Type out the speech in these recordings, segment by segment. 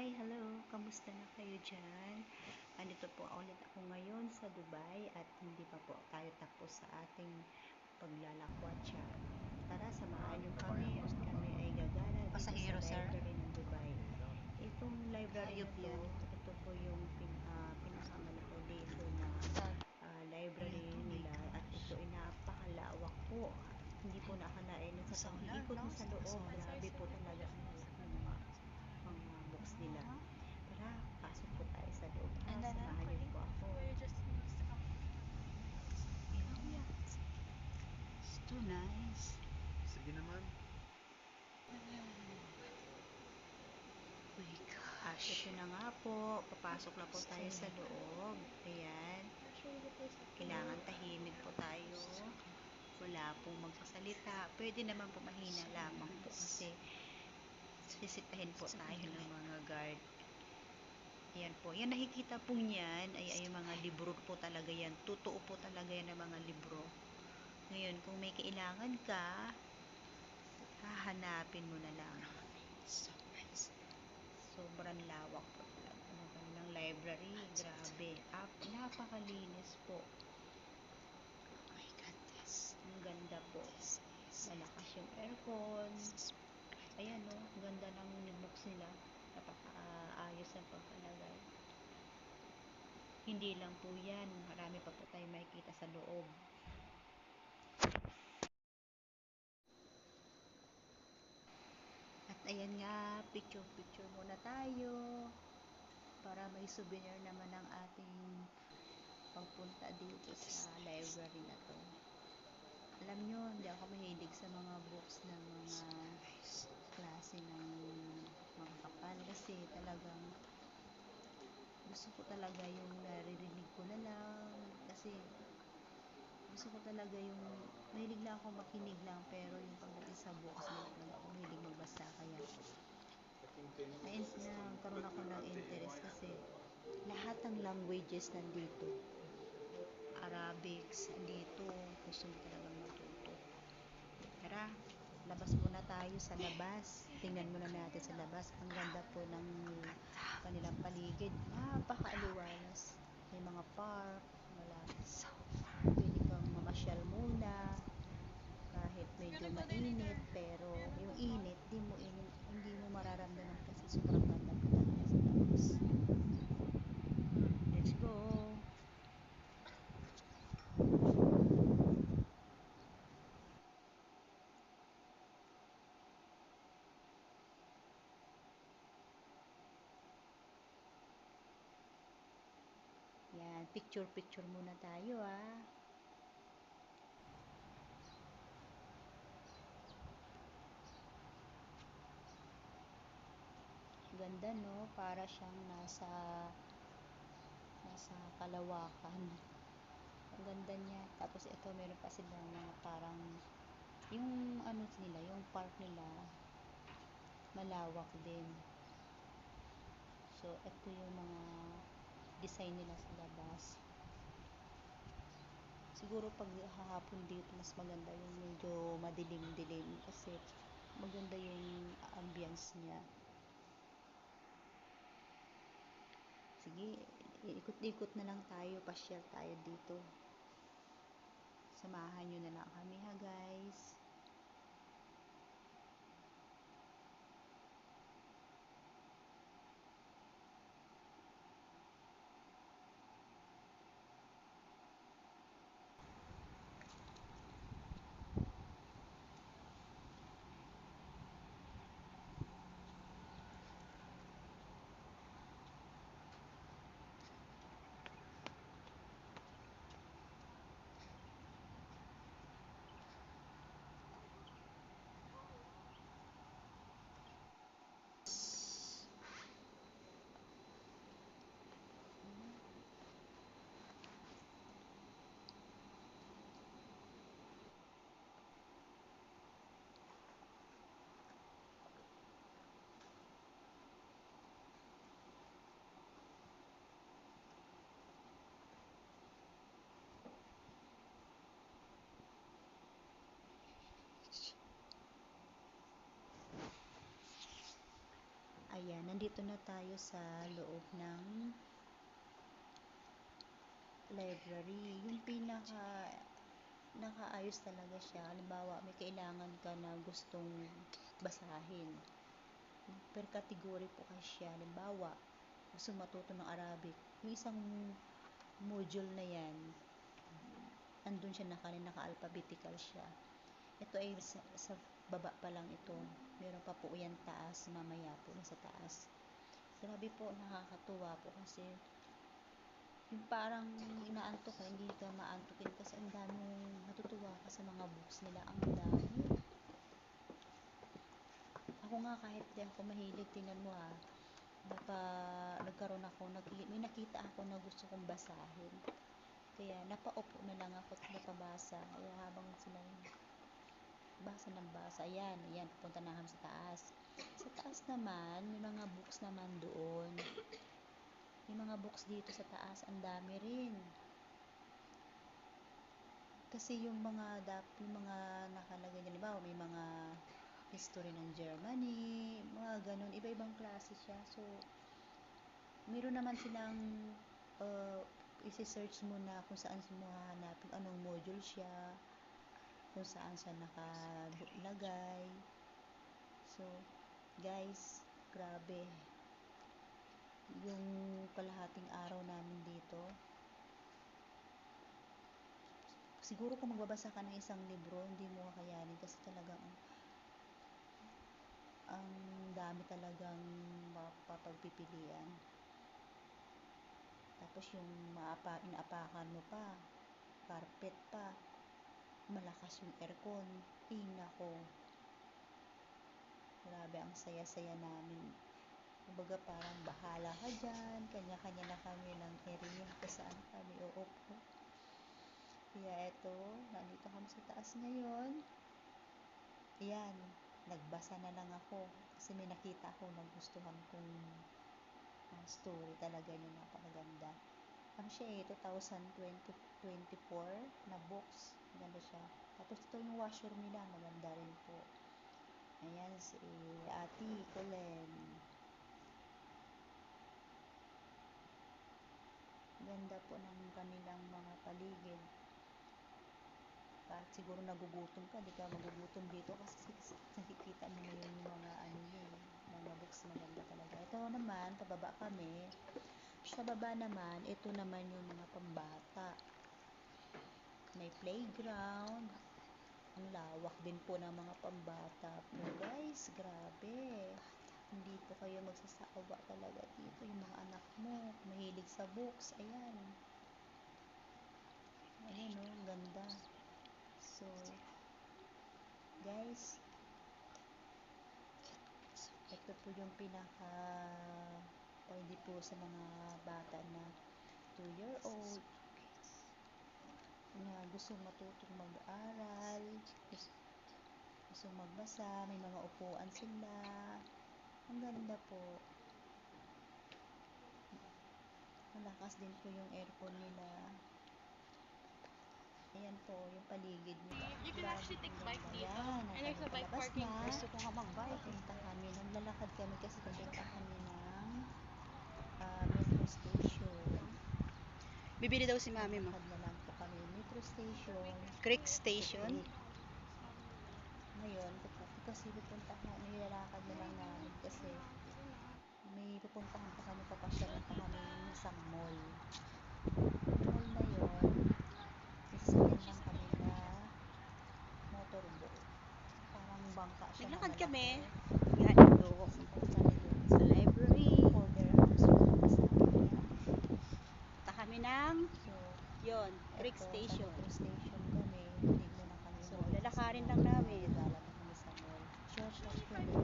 Hi, hello. Kamusta na kayo dyan? Andito po ulit ako ngayon sa Dubai at hindi pa po tayo tapos sa ating paglalakwatsa. Tara, samahan niyo kami at kami ay gagala dito Pasahero, sa sir? library ng Dubai. Itong library na Hayop to, yan. ito po yung pinakamalaki dito na library nila at ito ay napakalawak po. Hindi po nakalain na sa pag-iikot mo sa loob. Grabe po talaga ang lawak ng mga books nila. Tara, pasok po tayo sa loob. Samahan niyo po ako. It's too nice. Sige naman. Oh my At gosh. ito na nga po, papasok na po tayo sa loob. Ayan. Kailangan tahimik po tayo. Wala pong magsasalita. Pwede naman po mahina lamang po kasi sisitahin po tayo ng mga guard. Ayan po. Yan nakikita po niyan ay mga libro po talaga yan. Totoo po talaga yan ng mga libro. Ngayon, kung may kailangan ka, hahanapin mo na lang. Sobrang lawak po talaga. Magandang library. Grabe. Napakalinis po. Oh my goodness. Ang ganda po. Malakas yung aircon. Ayan o. Ganda ng books nila. Napakaayos ang pagkalagay. Hindi lang po yan. Marami pa po tayo makikita sa loob. At ayan nga, picture muna tayo para may souvenir naman ng ating pagpunta dito sa library na to. Alam nyo, hindi ako mahilig sa mga books na mga klase ng mga kapal kasi talagang gusto ko talaga yung naririnig ko na lang kasi gusto ko talaga yung mahilig lang ako makinig lang pero yung pagdating sa books hindi talaga ako mahilig magbasa kaya nagkaroon ako ng interest kasi lahat ng languages nandito. Arabics nandito, gusto mo talagang matuto. Tara, labas muna tayo sa labas. Tingnan muna natin sa labas. Ang ganda po ng kanilang paligid. Napakaaliwalas. May mga park, pwede kang mamasyal muna kahit medyo mainit pero yung init hindi mo mararamdaman kasi sobrang ganda po talaga sa labas. Let's go. Yan, picture muna tayo ah. Ganda no, para siyang nasa Kalawakan. Ang ganda niya. Tapos ito meron pa silang mga parang yung ano nila, yung park nila malawak din. So ito yung mga design nila sa labas. Siguro pag hahapon dito mas maganda yung medyo madilim-dilim kasi maganda yung ambience niya. Sige, ikot-ikot na lang tayo, pasyal tayo dito. Samahan nyo na lang kami ha guys. Ayan, nandito na tayo sa loob ng library. Yung nakaayos talaga siya. Halimbawa, may kailangan ka na gustong basahin. Per category po kasi siya. Halimbawa, gusto matuto ng Arabic. Yung isang module na yan, andun siya naka-alphabetical siya. Ito ay sa baba pa lang ito. Meron pa po yan taas, mamaya po sa taas. Grabe po, nakakatuwa po kasi yung parang inaantok ka, hindi ka maantokin kasi ang dami mong natutuwa ka sa mga books nila. Ang dami. Ako nga kahit di ako mahilig, tingnan mo nagkaroon ako, may nakita ako na gusto kong basahin. Kaya napaupo na lang ako at napabasa. Kaya habang sila basa ng basa, ayan, pupunta na kami sa taas. Sa taas naman, may mga books naman doon. May mga books dito sa taas, ang dami rin. Kasi yung mga nakalagay nila, diba, may mga history ng Germany, mga ganun, iba-ibang klase siya. So, meron naman silang isi-search mo na kung saan mo hahanapin, anong module siya, kung saan siya nakalagay. So, guys, grabe. Yung kalahating araw namin dito, siguro kung magbabasa ka ng isang libro, hindi mo kakayanin kasi talagang ang dami talagang mapapagpipilian. Tapos yung inaapakan mo pa, carpet pa, malakas yung aircon. Nako, grabe, ang saya-saya namin. Kumbaga parang bahala ka dyan, kanya-kanya na kami ng area kung saan kami uupo. Kaya eto, nandito kami sa taas ngayon. Ayan, nagbasa na lang ako kasi may nakita ako na gustuhan kong story, talaga niya, napakaganda. Ano siya 2024 na books, maganda siya. Tapos ito yung washer nila, maganda rin po. Ayan, si Ate Colen. Ganda po ng kanilang mga paligid. Kahit siguro nagugutom ka, di ka magugutom dito kasi nakikita mo na yung mga mga books, maganda talaga. Ito naman, pababa kami. Sa baba naman, ito naman yung mga pambata. May playground. Ang lawak din po ng mga pambata po, guys. Grabe. Hindi po kayo magsasawa talaga dito. Yung mga anak mo, mahilig sa books. Ayan. Ayan, ang ganda. So, guys, ito po yung pwede po sa mga bata na 2-year-old na gustong matutong mag-aral, gustong magbasa, may mga upuan sila. Ang ganda po. Malakas din po yung aircon nila. Ayan po, yung paligid nila. You can actually take bike dito. Ayan, And there's a bike parking. Gusto ko nga mag-bike. Naglalakad kami kasi papunta kami ng metro station. Bibili daw si mami mo. Naglalakad na lang po kami. Metro station. Creek Station. Ngayon, kasi nilalakad na lang namin kasi may pupuntahan pa kami, papasyalan pa kami ng isang mall. Mall na yun, sasakyan lang kami na motorboat. Parang bangka siya. Naglakad kami. Yan, doon. Sa library. Order house yung kasama niya. Punta kami ng Creek Station. Creek Station kami. Hindi mo na kami. So, lalakarin lang namin. Gala na kami sa mall. Short kami.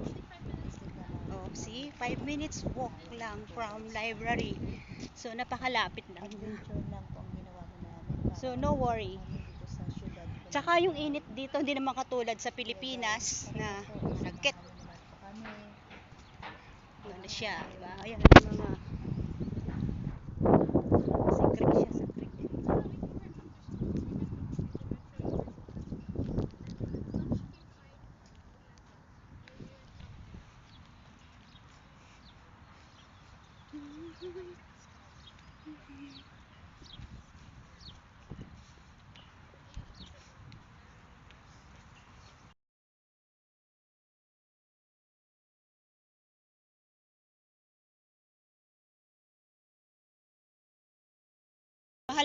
Oh, see? 5 minutes walk lang from library. So, napakalapit lang. Adventure lang po ang ginawa mo namin. So, no worry. Dito sa syudad. Tsaka yung init dito, hindi naman katulad sa Pilipinas na nagket. Ano siya, diba? Ayan, yung mga sa creek siya, sa creek. Mahal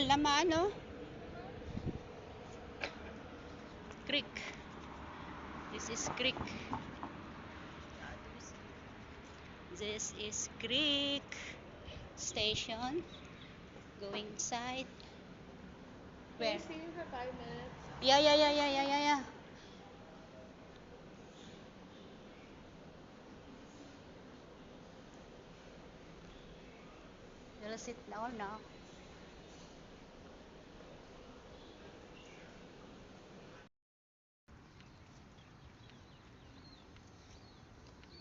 naman, no? Creek. This is Creek. This is Creek Station. Going inside. Where? Can I see you for 5 minutes? Yeah. You'll sit down now.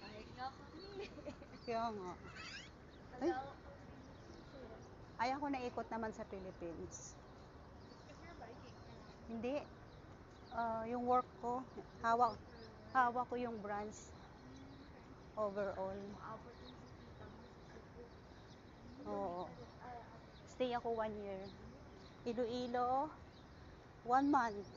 Kahit nga kami. Kaya nga. Ay, Hello? ay ako naikot naman sa Philippines. If you're biking, Hindi. Yung work ko, hawak ko yung branch overall. maabot yung sa kita mo sa Cebu. Oo. Stay ako 1 year. Iloilo, 1 month.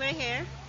We're here.